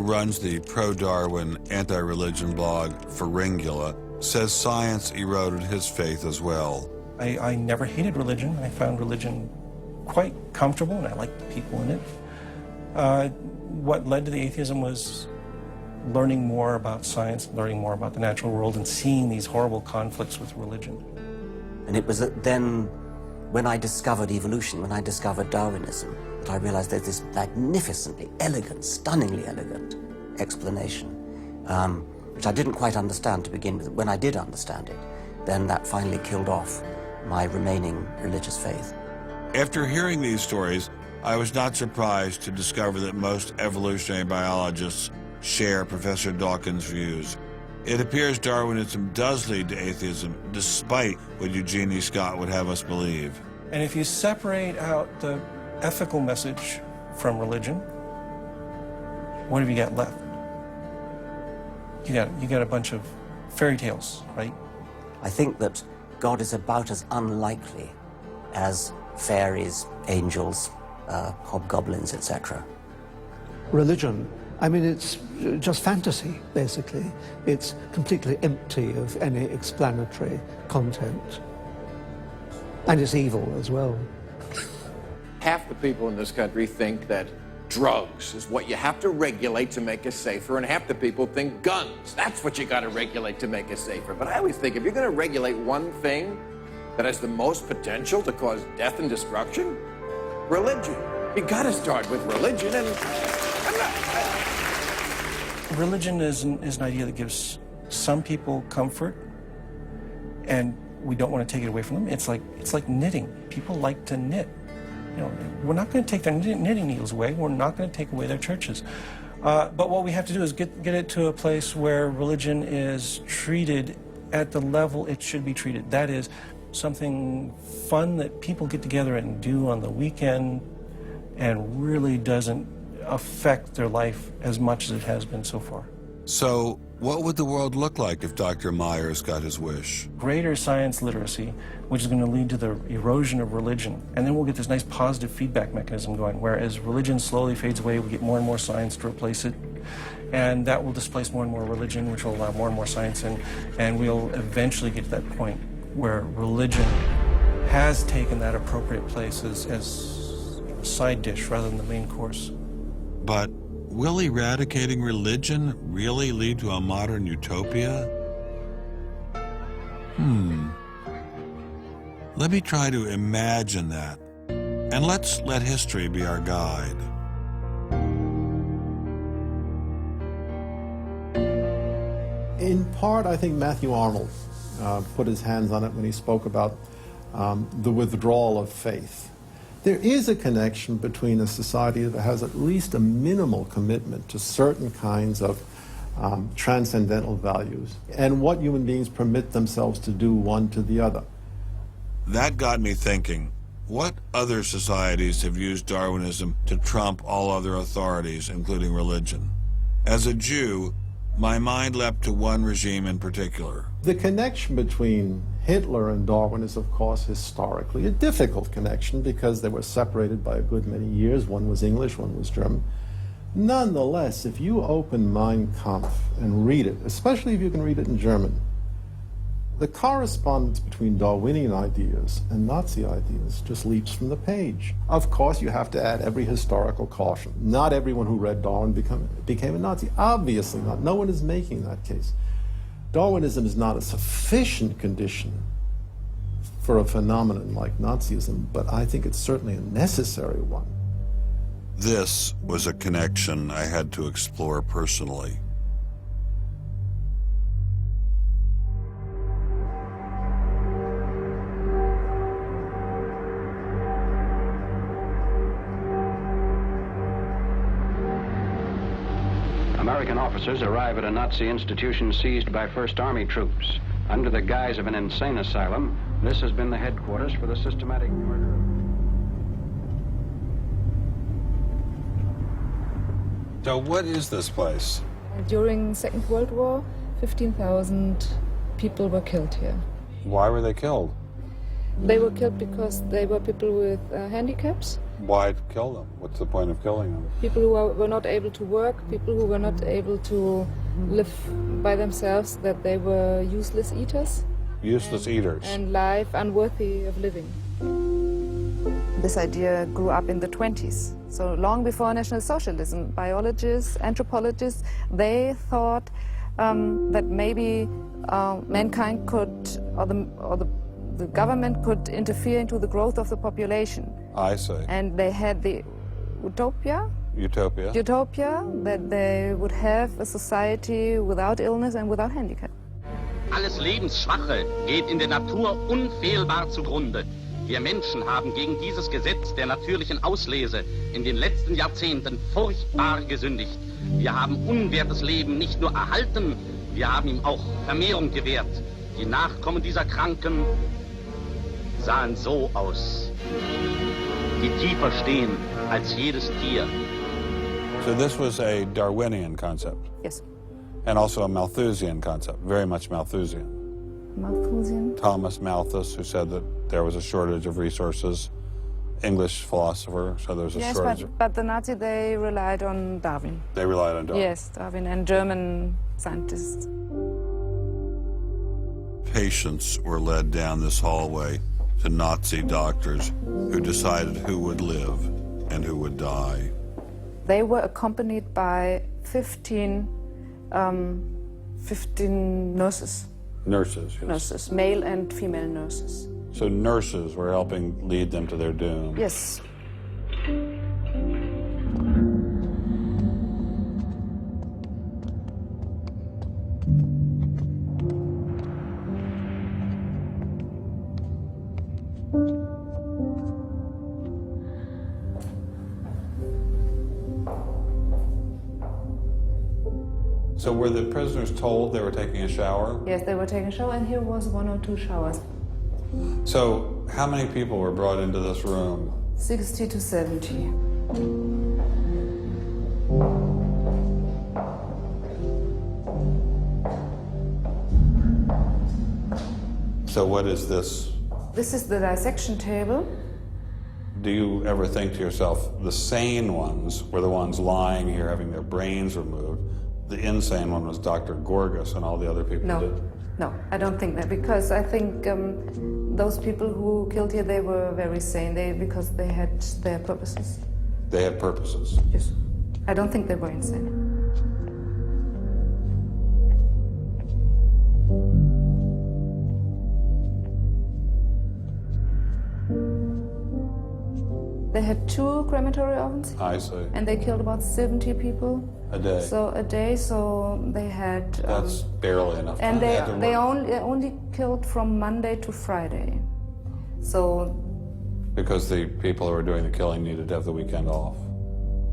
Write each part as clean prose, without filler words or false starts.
runs the pro-Darwin, anti-religion blog Pharyngula, says science eroded his faith as well. I never hated religion. I found religion quite comfortable, and I liked the people in it. What led to the atheism was learning more about science, learning more about the natural world, and seeing these horrible conflicts with religion. And it was then, when I discovered evolution, when I discovered Darwinism, that I realized there's this magnificently elegant, stunningly elegant explanation, which I didn't quite understand to begin with. When I did understand it, then that finally killed off my remaining religious faith. After hearing these stories, I was not surprised to discover that most evolutionary biologists share Professor Dawkins' views. It appears Darwinism does lead to atheism, despite what Eugenie Scott would have us believe. And if you separate out the ethical message from religion, what have you got left? You got a bunch of fairy tales, right? I think that God is about as unlikely as fairies, angels, hobgoblins, etc. Religion, I mean, it's just fantasy, basically. It's completely empty of any explanatory content. And it's evil as well. Half the people in this country think that drugs is what you have to regulate to make us safer, and half the people think guns. That's what you got to regulate to make us safer. But I always think if you're going to regulate one thing that has the most potential to cause death and destruction, religion. You got to start with religion, and Religion is an idea that gives some people comfort, and we don't want to take it away from them. It's like knitting. People like to knit. You know, we're not going to take their knitting needles away. We're not going to take away their churches. But what we have to do is get it to a place where religion is treated at the level it should be treated. That is, something fun that people get together and do on the weekend and really doesn't affect their life as much as it has been so far. So, what would the world look like if Dr. Myers got his wish? Greater science literacy, which is going to lead to the erosion of religion. And then we'll get this nice positive feedback mechanism going, where as religion slowly fades away, we get more and more science to replace it. And that will displace more and more religion, which will allow more and more science in. And we'll eventually get to that point where religion has taken that appropriate place as a side dish rather than the main course. But will eradicating religion really lead to a modern utopia? Let me try to imagine that, and let's let history be our guide. In part, I think Matthew Arnold put his hands on it when he spoke about the withdrawal of faith. There is a connection between a society that has at least a minimal commitment to certain kinds of transcendental values and what human beings permit themselves to do one to the other. That got me thinking, what other societies have used Darwinism to trump all other authorities, including religion? As a Jew, my mind leapt to one regime in particular. The connection between Hitler and Darwin is, of course, historically a difficult connection because they were separated by a good many years. One was English, one was German. Nonetheless, if you open Mein Kampf and read it, especially if you can read it in German, the correspondence between Darwinian ideas and Nazi ideas just leaps from the page. Of course, you have to add every historical caution. Not everyone who read Darwin became a Nazi. Obviously not. No one is making that case. Darwinism is not a sufficient condition for a phenomenon like Nazism, but I think it's certainly a necessary one. This was a connection I had to explore personally. American officers arrive at a Nazi institution seized by First Army troops. Under the guise of an insane asylum, this has been the headquarters for the systematic murder of... So what is this place? During the Second World War, 15,000 people were killed here. Why were they killed? They were killed because they were people with handicaps, Why kill them? What's the point of killing them? People who were not able to work, people who were not able to live by themselves, that they were useless eaters. Useless eaters. And life unworthy of living. This idea grew up in the 20s. So long before National Socialism, biologists, anthropologists, they thought that maybe mankind could, or the government could interfere into the growth of the population. I see. And they had the utopia that they would have a society without illness and without handicap. Alles Lebensschwache geht in der Natur unfehlbar zugrunde. Wir Menschen haben gegen dieses Gesetz der natürlichen Auslese in den letzten Jahrzehnten furchtbar gesündigt. Wir haben unwertes Leben nicht nur erhalten, wir haben ihm auch Vermehrung gewährt. Die Nachkommen dieser Kranken sahen so aus, die tiefer stehen als jedes Tier. So this was a Darwinian concept. Yes. And also a Malthusian concept, very much Malthusian. Malthusian? Thomas Malthus, who said that there was a shortage of resources, English philosopher, so there was a shortage. Yes, but the Nazis, they relied on Darwin. They relied on Darwin. Yes, Darwin and German scientists. Patients were led down this hallway to Nazi doctors who decided who would live and who would die. They were accompanied by 15 nurses. Nurses, yes. Nurses, male and female nurses. So nurses were helping lead them to their doom. Yes. So were the prisoners told they were taking a shower? Yes, they were taking a shower, and here was 1 or 2 showers. So how many people were brought into this room? 60 to 70. So what is this? This is the dissection table. Do you ever think to yourself, the sane ones were the ones lying here having their brains removed? The insane one was Dr. Gorgas and all the other people No, did? no, I don't think that, because I think those people who killed here, they were very sane, because they had their purposes. They had purposes? Yes. I don't think they were insane. They had 2 crematory ovens. I see. And they killed about 70 people. A day? So a day, so they had... That's barely enough time. And they only killed from Monday to Friday. So... Because the people who were doing the killing needed to have the weekend off.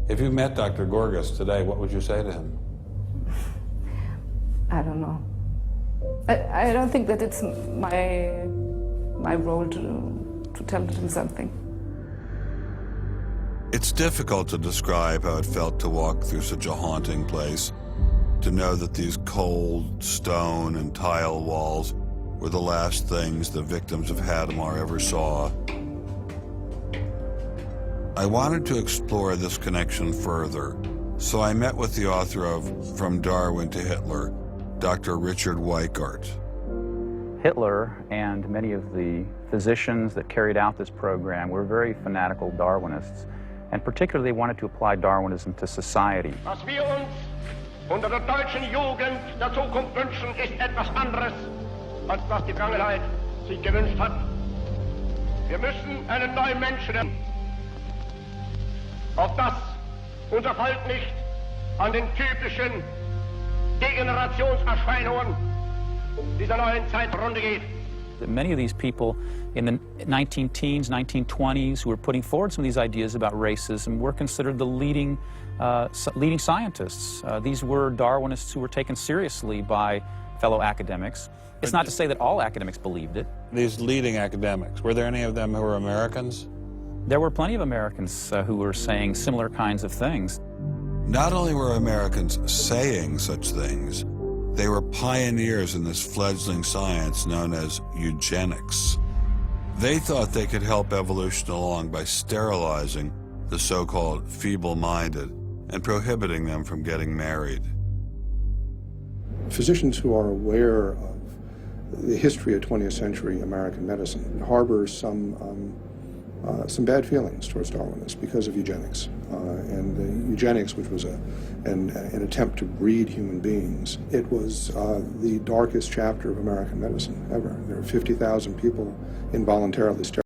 If you met Dr. Gorgas today, what would you say to him? I don't know. I don't think that it's my role to tell him something. It's difficult to describe how it felt to walk through such a haunting place, to know that these cold stone and tile walls were the last things the victims of Hadamar ever saw. I wanted to explore this connection further, so I met with the author of From Darwin to Hitler, Dr. Richard Weikart. Hitler and many of the physicians that carried out this program were very fanatical Darwinists, and particularly they wanted to apply Darwinism to society. Was wir uns unter der deutschen Jugend der Zukunft wünschen, ist etwas anderes, als was die Vergangenheit sich gewünscht hat. Wir müssen einen neuen Menschen lernen, auf das unser Volk nicht an den typischen Degenerationserscheinungen dieser neuen Zeit zugrunde geht. Many of these people in the 19-teens, 1920s, who were putting forward some of these ideas about racism were considered the leading scientists. These were Darwinists who were taken seriously by fellow academics. It's not to say that all academics believed it. These leading academics, were there any of them who were Americans? There were plenty of Americans who were saying similar kinds of things. Not only were Americans saying such things, they were pioneers in this fledgling science known as eugenics. They thought they could help evolution along by sterilizing the so-called feeble-minded and prohibiting them from getting married. Physicians who are aware of the history of 20th century American medicine harbor some bad feelings towards Darwinists because of eugenics. And eugenics, which was an attempt to breed human beings, it was the darkest chapter of American medicine ever. There were 50,000 people involuntarily sterilized.